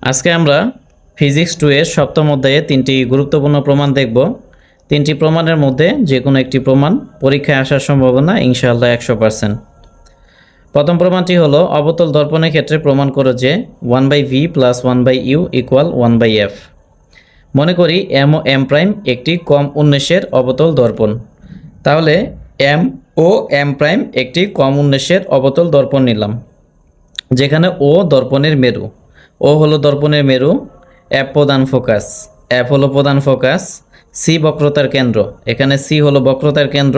আজকে আমরা ফিজিক্স 2 এর সপ্তম অধ্যায়ে তিনটি গুরুত্বপূর্ণ প্রমাণ দেখব। তিনটি প্রমাণের মধ্যে যে কোনো একটি প্রমাণ পরীক্ষায় আসার সম্ভাবনা ইনশাআল্লাহ 100%। প্রথম প্রমাণটি হলো অবতল দর্পণের ক্ষেত্রে প্রমাণ করো যে 1/v + 1/u = 1/f। মনে করি m ও m প্রাইম একটি কম উন্মেষের অবতল দর্পণ। তাহলে m ও m প্রাইম একটি কম উন্মেষের অবতল দর্পণ নিলাম, যেখানে ও দর্পণের মেরু, ও হলো দর্পণের মেরু, এফ প্রধান ফোকাস, এফ হলো প্রধান ফোকাস, সি বক্রতার কেন্দ্র, এখানে সি হলো বক্রতার কেন্দ্র,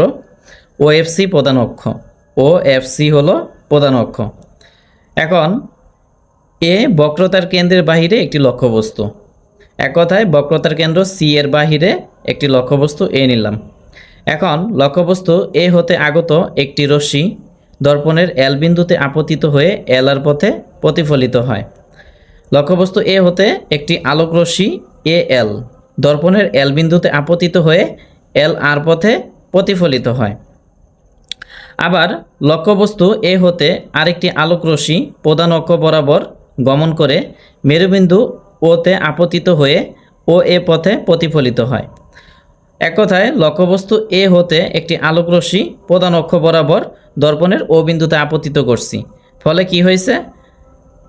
ও এফ সি প্রধান অক্ষ, ও এফ সি হলো প্রধান অক্ষ। এখন এ বক্রতার কেন্দ্রের বাহিরে একটি লক্ষ্যবস্তু, এক কথায় বক্রতার কেন্দ্র সি এর বাহিরে একটি লক্ষ্যবস্তু এ নিলাম। এখন লক্ষ্যবস্তু এ হতে আগত একটি রশ্মি দর্পণের এল বিন্দুতে আপতিত হয়ে এল আর পথে প্রতিফলিত হয়। লক্ষ্যবস্তু এ হতে একটি আলোক রশ্মি এ এল দর্পণের এল বিন্দুতে আপতিত হয়ে এল আর পথে প্রতিফলিত হয়। আবার লক্ষ্যবস্তু এ হতে আরেকটি আলোক রশ্মি প্রধান অক্ষ বরাবর গমন করে মেরুবিন্দু ওতে আপতিত হয়ে ও এ পথে প্রতিফলিত হয়। এক কথায় লক্ষ্যবস্তু এ হতে একটি আলোক রশ্মি প্রধান অক্ষ বরাবর দর্পণের ও বিন্দুতে আপতিত করছি, ফলে কি হয়েছে?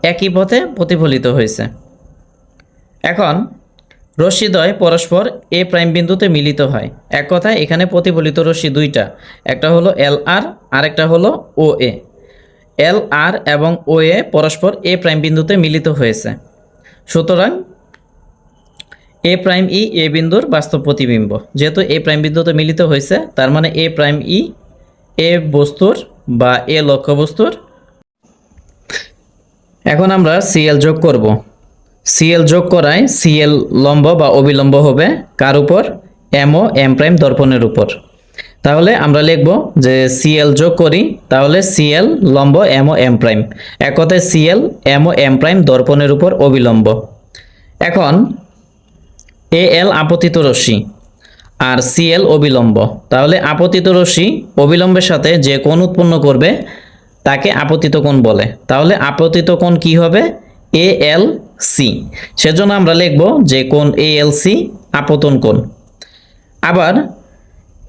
একই পথে প্রতিফলিত হয়েছে। এখন রশ্মিদ্বয় পরস্পর এ প্রাইম বিন্দুতে মিলিত হয়। এক কথায় এখানে প্রতিফলিত রশ্মি দুইটা, একটা হলো এল আর, আরেকটা হলো ও এ। এল আর এবং ও এ পরস্পর এ প্রাইম বিন্দুতে মিলিত হয়েছে, সুতরাং এ প্রাইম ই এ বিন্দুর বাস্তব প্রতিবিম্ব। যেহেতু এ প্রাইম বিন্দুতে মিলিত হয়েছে, তার মানে এ প্রাইম ই এ বস্তুর বা এ লক্ষ্যবস্তুর। এখন আমরা সিএল যোগ করব। সিএল যোগ করায় সিএল লম্ব বা অবিলম্ব হবে কার উপর? এম ও এম প্রাইম দর্পণের উপর। তাহলে আমরা লিখব যে সিএল যোগ করি, তাহলে সিএল লম্ব এম ও এম প্রাইম, এক কথায় সিএল এম ও এম প্রাইম দর্পণের উপর অবিলম্ব। এখন এ এল আপতিত রশ্মি আর সিএল অবিলম্ব, তাহলে আপতিত রশ্মি অবিলম্বের সাথে যে কোণ উৎপন্ন করবে তাকে আপতিত কোণ বলে। তাহলে আপতিত কোণ কি হবে? এ এল সি। সেজন্য আমরা লিখব যে কোণ এ এল সি আপতন কোণ। আবার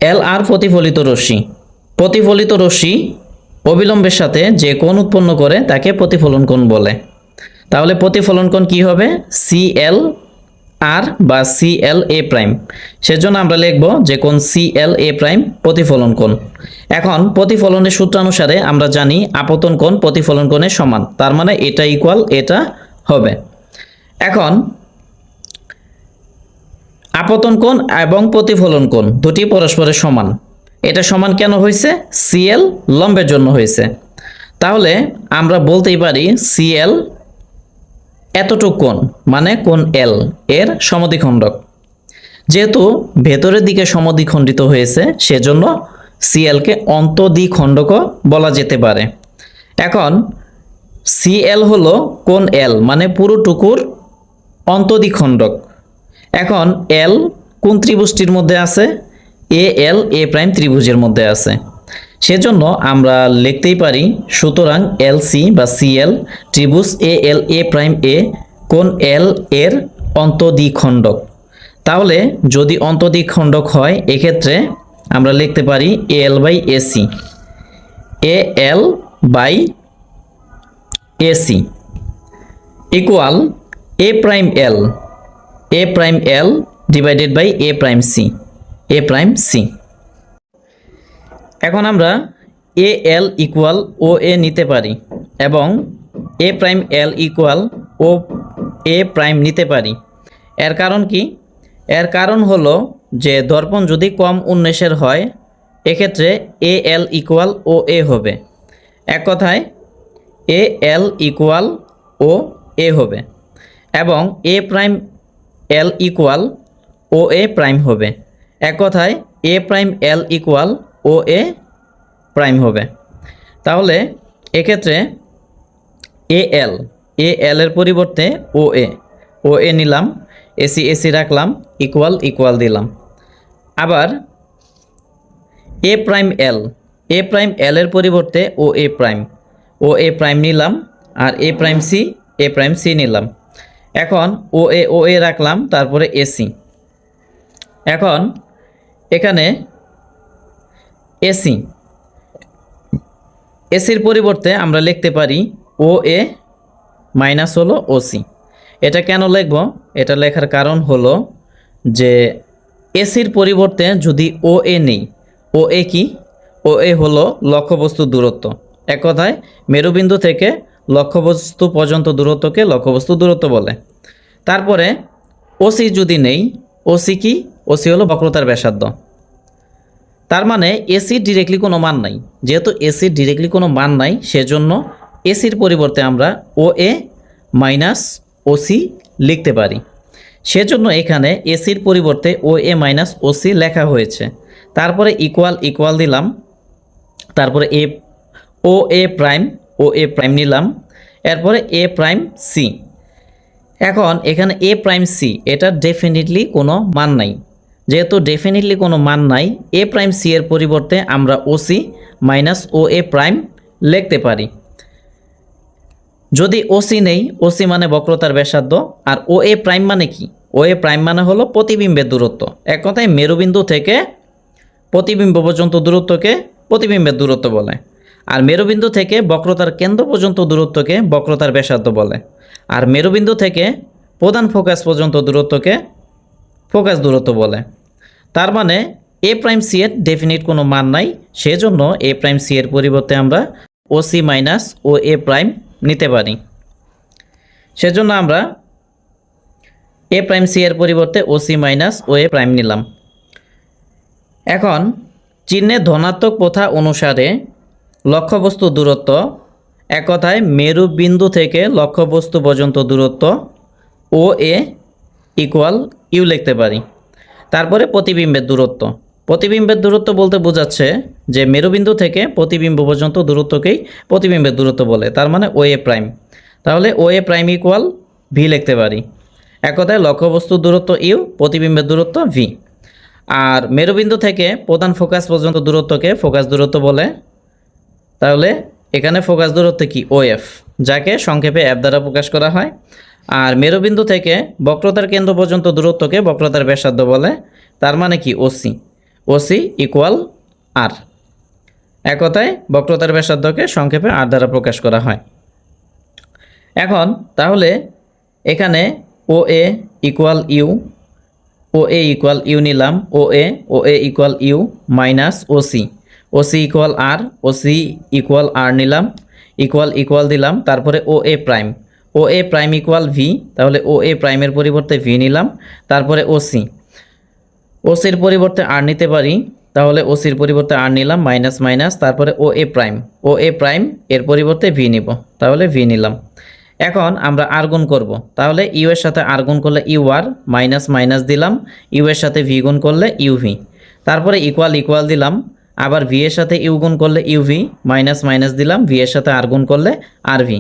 এল আর প্রতিফলিত রশ্মি, প্রতিফলিত রশ্মি অবিলম্বের সাথে যে কোণ উৎপন্ন করে তাকে প্রতিফলন কোণ বলে। তাহলে প্রতিফলন কোণ কি হবে? সি এল আর বা সি এল এ প্রাইম। সেজন্য আমরা লিখব যে কোণ সি এল এ প্রাইম প্রতিফলন কোণ। এখন প্রতিফলনের সূত্রানুসারে আমরা জানি আপতন কোণ প্রতিফলন কোণের সমান, তার মানে এটা ইকুয়াল এটা হবে। এখন আপতন কোণ এবং প্রতিফলন কোণ দুটি পরস্পরের সমান। এটা সমান কেন হয়েছে? সিএল লম্বের জন্য হয়েছে। তাহলে আমরা বলতেই পারি সিএল এতটুক কোণ, মানে কোণ এল এর সমদ্বিখণ্ডক। যেহেতু ভেতরের দিকে সমদ্বিখণ্ডিত হয়েছে, সেজন্য সিএলকে অন্তদ্বিখণ্ডকও বলা যেতে পারে। এখন সিএল হলো কোণ এল, মানে পুরোটুকুর অন্তদ্বিখণ্ডক। এখন এল কোন ত্রিভুজটির মধ্যে আছে? এ এল এ প্রাইম ত্রিভুজের মধ্যে আছে। সেজন্য আমরা লিখতেই পারি সুতরাং এল সি বা সিএল ত্রিভুজ এ এল এ প্রাইম এ কোণ এল এর অন্তদ্বিখণ্ডক। তাহলে যদি অন্তদ্বিখণ্ডক হয়, এক্ষেত্রে আমরা লিখতে পারি A L by AC, A L by AC equal A prime L, A prime L divided by A prime C, A prime C. এখন আমরা এ এল ইকুয়াল ও এ নিতে পারি এবং এ prime L equal O A prime নিতে পারি। এর কারণ কি? এর কারণ হলো যে দর্পণ যদি কম উন্মেষের হয়, এক্ষেত্রে এ এল ইকুয়াল ও এ হবে। এক কথায় এ এল ইকুয়াল ও এ হবে এবং এ prime L equal O A prime হবে। এক কথায় এ prime L equal O A prime হবে। তাহলে এক্ষেত্রে এ এল এর পরিবর্তে ও এ নিলাম, এসি এসি রাখলাম, ইকুয়াল ইকুয়াল দিলাম। আবার এ প্রাইম এল এর পরিবর্তে ও এ প্রাইম নিলাম, আর এ প্রাইম সি নিলাম। এখন ও এ রাখলাম, তারপরে এসি। এখন এখানে এসি এসির পরিবর্তে আমরা লিখতে পারি ও এ মাইনাস হলো ওসি। এটা কেন লিখব? এটা লেখার কারণ হলো যে এসির পরিবর্তে যদি ও এ নেই, ও এ কি? ও এ হলো লক্ষ্যবস্তুর দূরত্ব। এক কথায় মেরুবিন্দু থেকে লক্ষ্যবস্তু পর্যন্ত দূরত্বকে লক্ষ্যবস্তু দূরত্ব বলে। তারপরে ওসি যদি নেই, ওসি কি? ওসি হলো বক্রতার ব্যাসার্ধ। তার মানে এসির ডিরেক্টলি কোনো মান নাই। যেহেতু এসির ডিরেক্টলি কোনো মান নাই, সেজন্য এসির পরিবর্তে আমরা ও এ মাইনাস ওসি লিখতে পারি। সেজন্য এখানে এসির পরিবর্তে ও এ মাইনাস ওসি লেখা হয়েছে। তারপরে ইকুয়াল ইকুয়াল দিলাম, তারপরে ও এ প্রাইম নিলাম, এরপরে এ প্রাইম সি। এখন এখানে এ প্রাইম সি এটা ডেফিনিটলি কোনো মান নাই। যেহেতু ডেফিনিটলি কোনো মান নাই, এ প্রাইম সি এর পরিবর্তে আমরা OC minus O A prime লিখতে পারি। যদি ওসি নেই, ওসি মানে বক্রতার ব্যাসার্ধ, আর ও এ প্রাইম মানে কি? ও এ প্রাইম মানে হলো প্রতিবিম্বের দূরত্ব। এক কথায় মেরুবিন্দু থেকে প্রতিবিম্ব পর্যন্ত দূরত্বকে প্রতিবিম্বের দূরত্ব বলে, আর মেরুবিন্দু থেকে বক্রতার কেন্দ্র পর্যন্ত দূরত্বকে বক্রতার ব্যাসার্ধ বলে, আর মেরুবিন্দু থেকে প্রধান ফোকাস পর্যন্ত দূরত্বকে ফোকাস দূরত্ব বলে। তার মানে এ প্রাইম সি এর ডেফিনিট কোনো মান নাই, সেজন্য এ প্রাইম সি এর পরিবর্তে আমরা OC minus O A prime নিতে পারি। সেজন্য আমরা এ প্রাইম সি এর পরিবর্তে OC minus O A prime নিলাম। এখন চিহ্নের ধনাত্মক প্রথা অনুসারে লক্ষ্যবস্তু দূরত্ব, এক কথায় মেরুবিন্দু থেকে লক্ষ্যবস্তু পর্যন্ত দূরত্ব ও এ ইকুয়াল ইউ লিখতে পারি। তারপরে প্রতিবিম্বের দূরত্ব, প্রতিবিম্বের দূরত্ব বলতে বোঝাচ্ছে যে মেরুবিন্দু থেকে প্রতিবিম্ব পর্যন্ত দূরত্বকেই প্রতিবিম্বের দূরত্ব বলে, তার মানে ও এ প্রাইম। তাহলে O A prime equal V লিখতে পারি। এক কথায় লক্ষ্যবস্তুর দূরত্ব ইউ, প্রতিবিম্বের দূরত্ব ভি। আর মেরুবিন্দু থেকে প্রধান ফোকাস পর্যন্ত দূরত্বকে ফোকাস দূরত্ব বলে। তাহলে এখানে ফোকাস দূরত্ব কি? ও এফ, যাকে সংক্ষেপে এফ দ্বারা প্রকাশ করা হয়। আর মেরুবিন্দু থেকে বক্রতার কেন্দ্র পর্যন্ত দূরত্বকে বক্রতার ব্যাসার্ধ বলে, তার মানে কি? ওসি। ওসি ইকুয়াল আর। এক কথায় বক্রতার ব্যাসার্ধকে সংক্ষেপে আর দ্বারা প্রকাশ করা হয়। এখন তাহলে এখানে O A equal u, O A equal u নিলাম, O A equal u minus OC, OC equal r, OC equal r নিলাম, ইকুয়াল ইকুয়াল দিলাম, তারপরে O A prime equal v. তাহলে ও এ প্রাইমের পরিবর্তে ভি নিলাম, তারপরে ওসি, ওসির পরিবর্তে আর নিতে পারি, তাহলে ওসির পরিবর্তে আর নিলাম, মাইনাস মাইনাস, তারপরে ও এ প্রাইম এর পরিবর্তে ভি নিব, তাহলে ভি নিলাম। এখন আমরা আর গুণ করব, তাহলে ইউ এর সাথে আর গুণ করলে ইউ আর, মাইনাস মাইনাস দিলাম, ইউ এর সাথে ভি গুণ করলে ইউ ভি, তারপরে ইকুয়াল ইকুয়াল দিলাম, আবার ভি এর সাথে ইউ গুণ করলে ইউ ভি, মাইনাস মাইনাস দিলাম, ভি এর সাথে আর গুণ করলে আর ভি।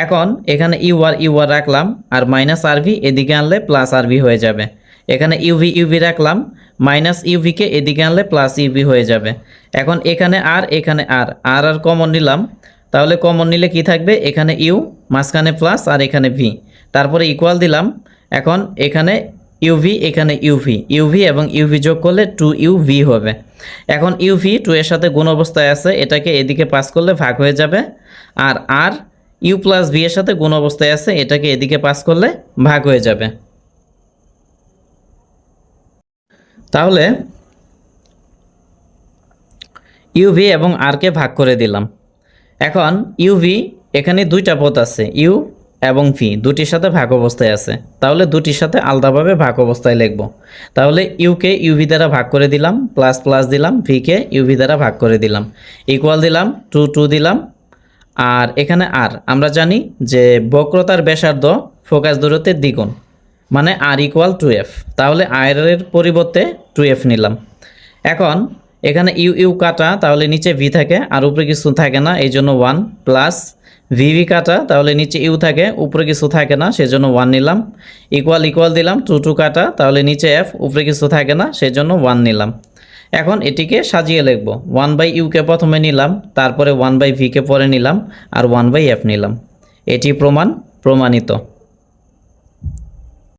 এখন এখানে ইউ আর রাখলাম, আর মাইনাস আর ভি এদিকে আনলে প্লাস আর ভি হয়ে যাবে। এখানে ইউভি রাখলাম, মাইনাস ইউভিকে এদিকে আনলে প্লাস ইউভি হয়ে যাবে। এখন এখানে আর কমন নিলাম, তাহলে কমন নিলে কি থাকবে? এখানে ইউ, মাঝখানে প্লাস, আর এখানে ভি, তারপরে ইকুয়াল দিলাম। এখন এখানে ইউভি, এখানে ইউভি এবং ইউভি যোগ করলে 2uv হবে। এখন ইউভি 2 এর সাথে গুণ অবস্থায় আছে, এটাকে এদিকে পাস করলে ভাগ হয়ে যাবে। আর ইউ প্লাস ভি এর সাথে গুণ অবস্থায় আছে, এটাকে এদিকে পাস করলে ভাগ হয়ে যাবে। তাহলে ইউভি এবং আরকে ভাগ করে দিলাম। এখন ইউভি এখানে দুইটা পদ আছে, ইউ এবং ভি দুটির সাথে ভাগ অবস্থায় আছে, তাহলে দুটির সাথে আলাদাভাবে ভাগ অবস্থায় লিখব। তাহলে ইউকে ইউভি দ্বারা ভাগ করে দিলাম, প্লাস প্লাস দিলাম, ভিকে ইউভি দ্বারা ভাগ করে দিলাম, ইকুয়াল দিলাম, 2 দিলাম। আর এখানে আর আমরা জানি যে বক্রতার ব্যাসার্ধ ফোকাস দূরত্বের দ্বিগুণ, মানে আর ইকুয়াল 2f, তাহলে আর এর পরিবর্তে 2f নিলাম। এখন এখানে ইউ কাটা, তাহলে নিচে ভি থাকে আর উপরে কিছু থাকে না, এই জন্য 1 প্লাস ভিভি কাটা, তাহলে নিচে ইউ থাকে উপরে কিছু থাকে না, সেজন্য 1 নিলাম, ইকুয়াল ইকুয়াল দিলাম, 2 কাটা, তাহলে নিচে এফ উপরে কিছু থাকে না, সেজন্য 1 নিলাম। এখন এটিকে সাজিয়ে লিখব, 1/ইউকে প্রথমে নিলাম, তারপরে 1/ভিকে পরে নিলাম, আর 1/এফ নিলাম। এটি প্রমাণিত।